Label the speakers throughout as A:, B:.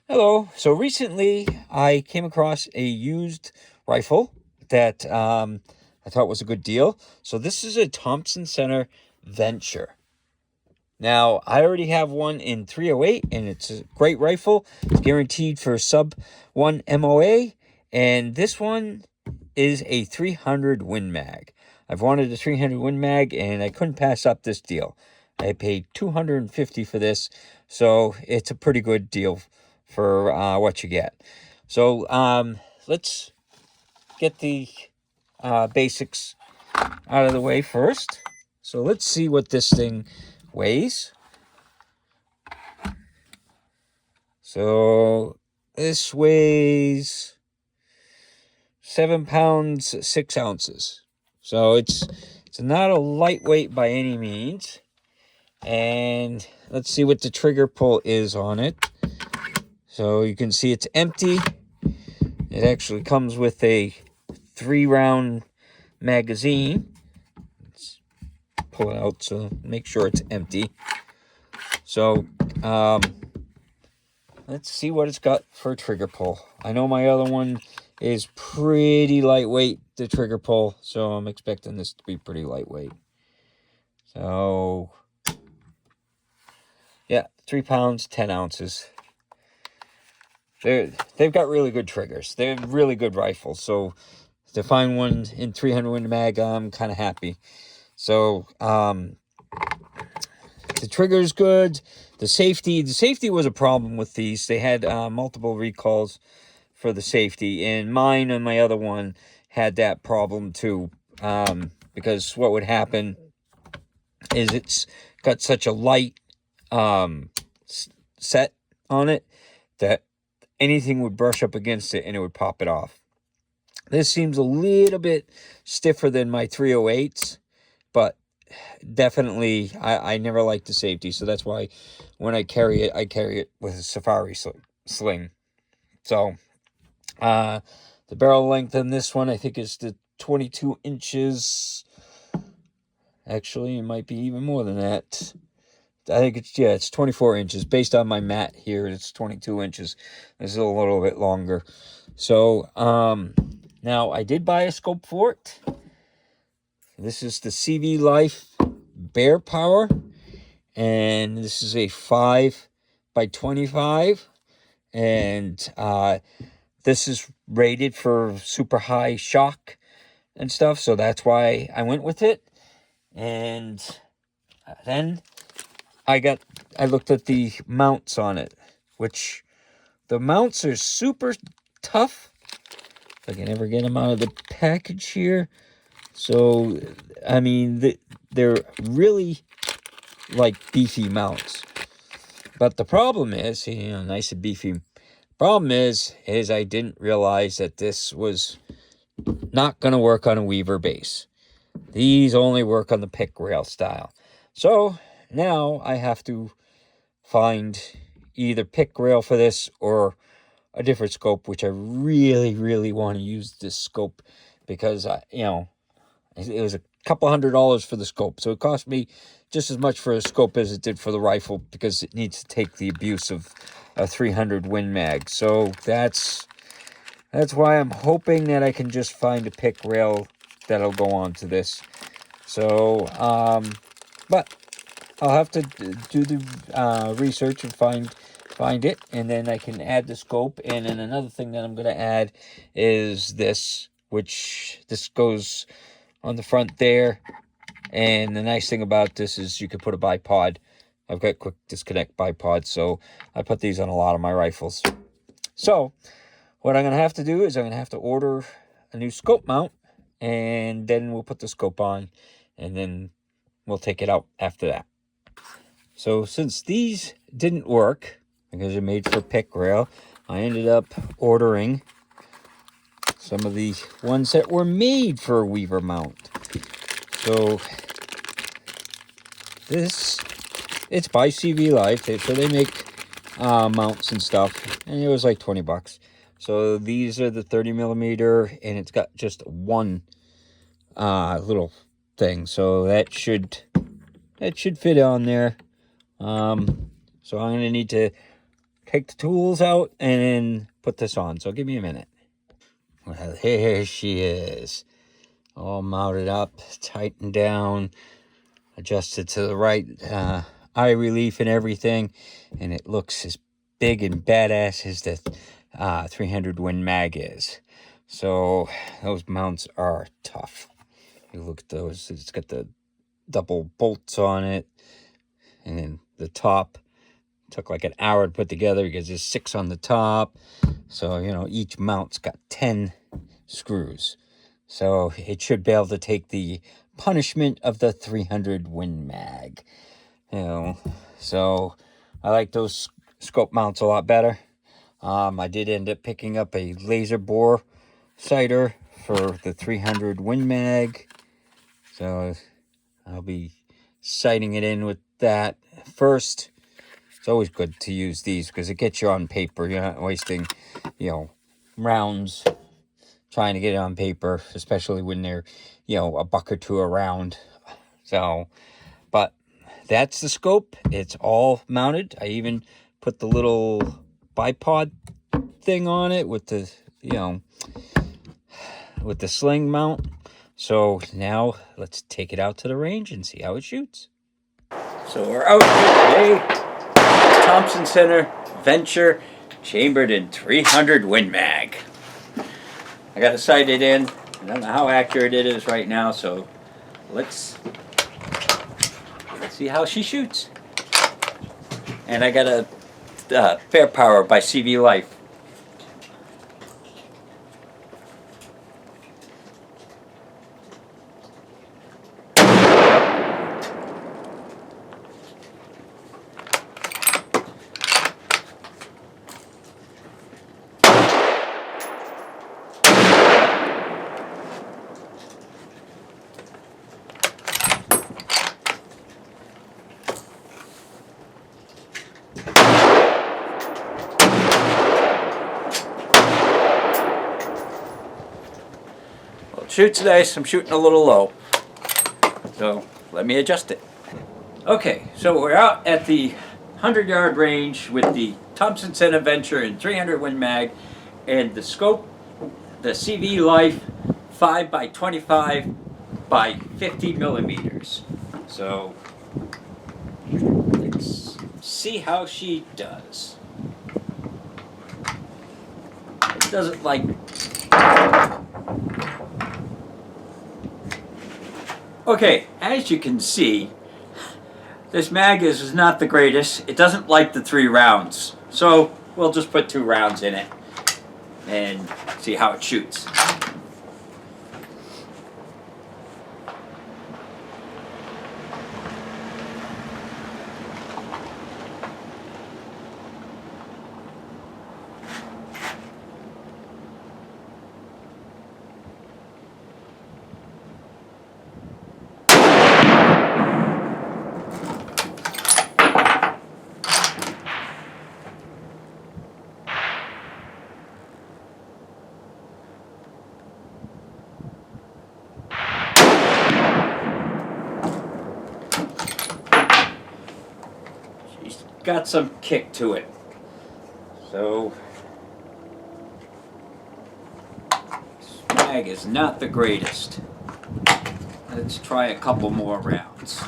A: Hello. So recently I came across a used rifle that I thought was a good deal. So this is a Thompson Center Venture. Now, I already have one in 308 and it's a great rifle. It's guaranteed for sub 1 MOA, and this one is a 300 Win Mag. I've wanted a 300 Win Mag and I couldn't pass up this deal. I paid $250 for this, so it's a pretty good deal for what you get. So let's get the basics out of the way first. So let's see what this thing weighs. So this weighs 7 pounds 6 ounces. So it's not a lightweight by any means. And let's see what the trigger pull is on it. So you can see it's empty. It actually comes with a 3-round magazine. Let's pull it out so make sure it's empty. So let's see what it's got for a trigger pull. I know my other one is pretty lightweight, the trigger pull, so I'm expecting this to be pretty lightweight. So yeah, 3 pounds 10 ounces. They've got really good triggers. They're really good rifles. So to find one in 300 Win Mag, I'm kind of happy. So the trigger's good. The safety was a problem with these. They had multiple recalls for the safety, and mine and my other one had that problem too. Because what would happen is it's got such a light set on it that anything would brush up against it and it would pop it off. This seems a little bit stiffer than my 308s, but definitely I never liked the safety, so that's why when I carry it with a safari sling. So the barrel length on this one I think is the 22 inches. Actually, it might be even more than that. I think it's 24 inches. Based on my mat here, it's 22 inches. This is a little bit longer. So now I did buy a scope for it. This is the CV Life Bear Power, and this is a 5x25, and this is rated for super high shock and stuff, so that's why I went with it. And then I looked at the mounts on it, which the mounts are super tough. If I can ever get them out of the package here. So, I mean, they're really like beefy mounts. But the problem is, nice and beefy. Problem is I didn't realize that this was not going to work on a Weaver base. These only work on the pick rail style. So now I have to find either pick rail for this or a different scope, which I really, really want to use this scope because, it was a couple $100 for the scope. So it cost me just as much for a scope as it did for the rifle because it needs to take the abuse of a 300 Win Mag. So that's why I'm hoping that I can just find a pick rail that'll go on to this. So, but I'll have to do the research and find it, and then I can add the scope. And then another thing that I'm going to add is this, which this goes on the front there. And the nice thing about this is you can put a bipod. I've got quick disconnect bipods, so I put these on a lot of my rifles. So what I'm going to have to do is I'm going to have to order a new scope mount, and then we'll put the scope on, and then we'll take it out after that. So since these didn't work because they're made for pick rail, I ended up ordering some of the ones that were made for a Weaver mount. So it's by CV Life. So they make mounts and stuff, and it was like $20. So these are the 30 millimeter, and it's got just one little thing. So that should fit on there. So I'm gonna need to take the tools out and put this on. So give me a minute. Well, here she is. All mounted up, tightened down, adjusted to the right eye relief and everything. And it looks as big and badass as the 300 Win Mag is. So those mounts are tough. You look at those, it's got the double bolts on it. And then the top took like an hour to put together because there's 6 on the top. So, you know, each mount's got 10 screws. So it should be able to take the punishment of the 300 Win Mag. You know, so I like those scope mounts a lot better. I did end up picking up a laser bore sighter for the 300 Win Mag. So I'll be sighting it in with that first. It's always good to use these because it gets you on paper. You're not wasting, you know, rounds trying to get it on paper, especially when they're, you know, a buck or two around. So, but that's the scope. It's all mounted. I even put the little bipod thing on it with the, you know, with the sling mount. So now let's take it out to the range and see how it shoots. So we're out here today. Thompson Center Venture, chambered in 300 Win Mag. I got to sight it in. I don't know how accurate it is right now, so let's see how she shoots. And I got a Fair Power by CV Life. Shoots nice. I'm shooting a little low, so let me adjust it. Okay, so we're out at the 100-yard range with the Thompson Center Venture in 300 Win Mag, and the scope, the CV Life 5 by 25 by 50 millimeters. So let's see how she does. It doesn't like. Okay, as you can see, this mag is not the greatest. It doesn't like the 3 rounds. So we'll just put 2 rounds in it and see how it shoots. Got some kick to it. So this mag is not the greatest. Let's try a couple more rounds.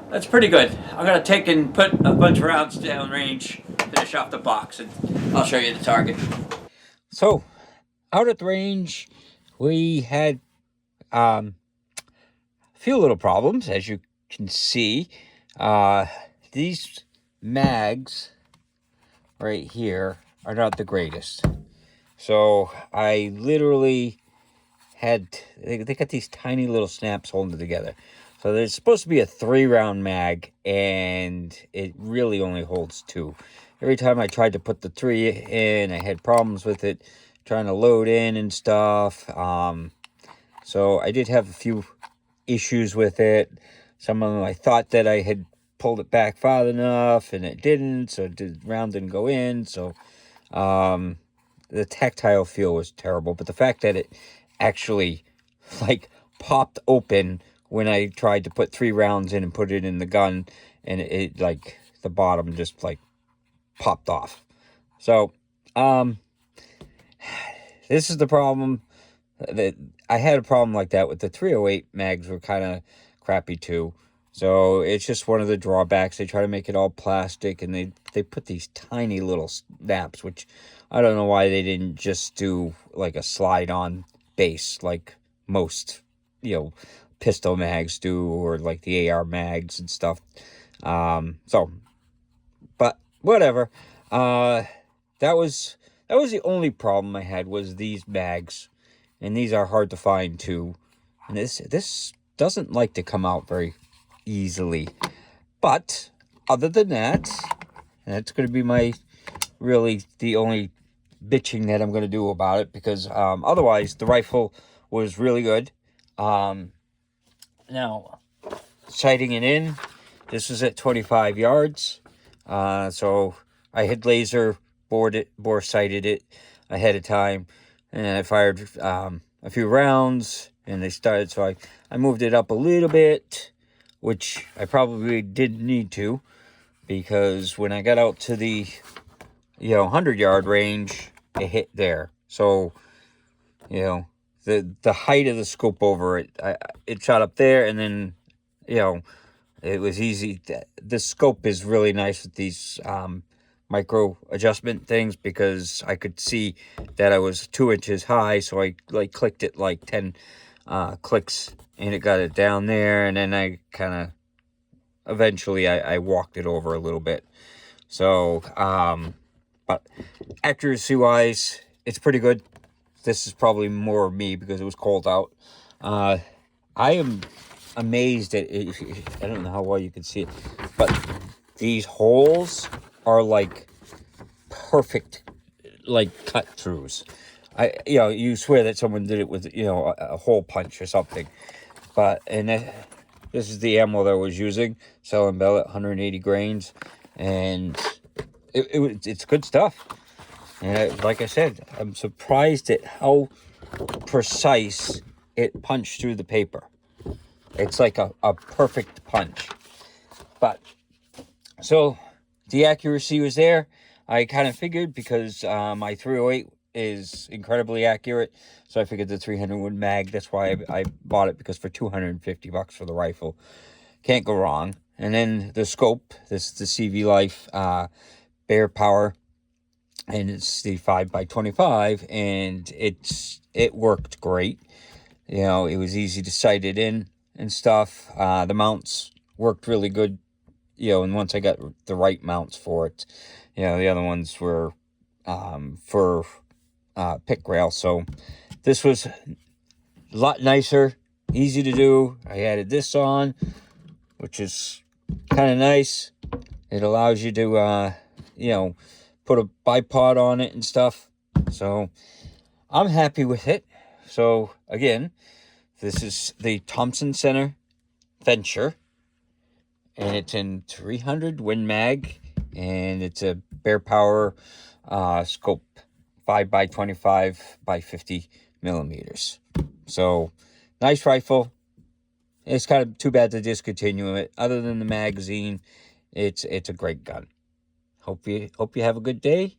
A: That's pretty good. I'm going to take and put a bunch of rounds down range, finish off the box, and I'll show you the target. So, out at the range, we had few little problems, as you can see. These mags right here are not the greatest. So I literally they got these tiny little snaps holding it together. So there's supposed to be a 3-round mag, and it really only holds 2. Every time I tried to put the 3 in, I had problems with it trying to load in and stuff. So I did have a few issues with it. Some of them I thought that I had pulled it back far enough, and it didn't. So the round didn't go in. So the tactile feel was terrible. But the fact that it actually like popped open when I tried to put 3 rounds in and put it in the gun, and it like the bottom just like popped off. So this is the problem. That I had a problem like that with the 308 mags were kind of crappy too. So it's just one of the drawbacks. They try to make it all plastic, and they put these tiny little snaps, which I don't know why they didn't just do like a slide-on base like most, pistol mags do, or like the AR mags and stuff. But whatever. That was the only problem I had, was these mags. And these are hard to find too. And this doesn't like to come out very easily. But other than that, that's going to be the only bitching that I'm going to do about it, because otherwise the rifle was really good. Now, sighting it in, this was at 25 yards. So I had laser bore sighted it ahead of time. And I fired a few rounds, and they started, so I moved it up a little bit, which I probably didn't need to, because when I got out to the 100-yard range, it hit there. So, the height of the scope over it, it shot up there, and then, it was easy. The scope is really nice with these micro adjustment things, because I could see that I was 2 inches high, so I clicked it like 10 clicks, and it got it down there, and then I kind of eventually I walked it over a little bit. So but accuracy wise, it's pretty good. This is probably more of me because it was cold out. I am amazed at it. I don't know how well you can see it, but these holes are like perfect, like cut throughs. You swear that someone did it with a hole punch or something. But this is the ammo that I was using, Cell & Bell at 180 grains, and it's good stuff. And like I said, I'm surprised at how precise it punched through the paper. It's like a perfect punch. But so the accuracy was there. I kind of figured, because my 308 is incredibly accurate, so I figured the 300 wood mag. That's why I bought it, because for $250 for the rifle, can't go wrong. And then the scope, this is the CV Life Bear Power, and it's the 5x25, and it worked great. It was easy to sight it in and stuff. The mounts worked really good, and once I got the right mounts for it. The other ones were for pick rail. So this was a lot nicer, easy to do. I added this on, which is kind of nice. It allows you to, put a bipod on it and stuff. So I'm happy with it. So again, this is the Thompson Center Venture, and it's in 300 Win Mag, and it's a Bear Power scope, 5x25x50 millimeters. So nice rifle. It's kind of too bad to discontinue it. Other than the magazine, it's a great gun. Hope you have a good day.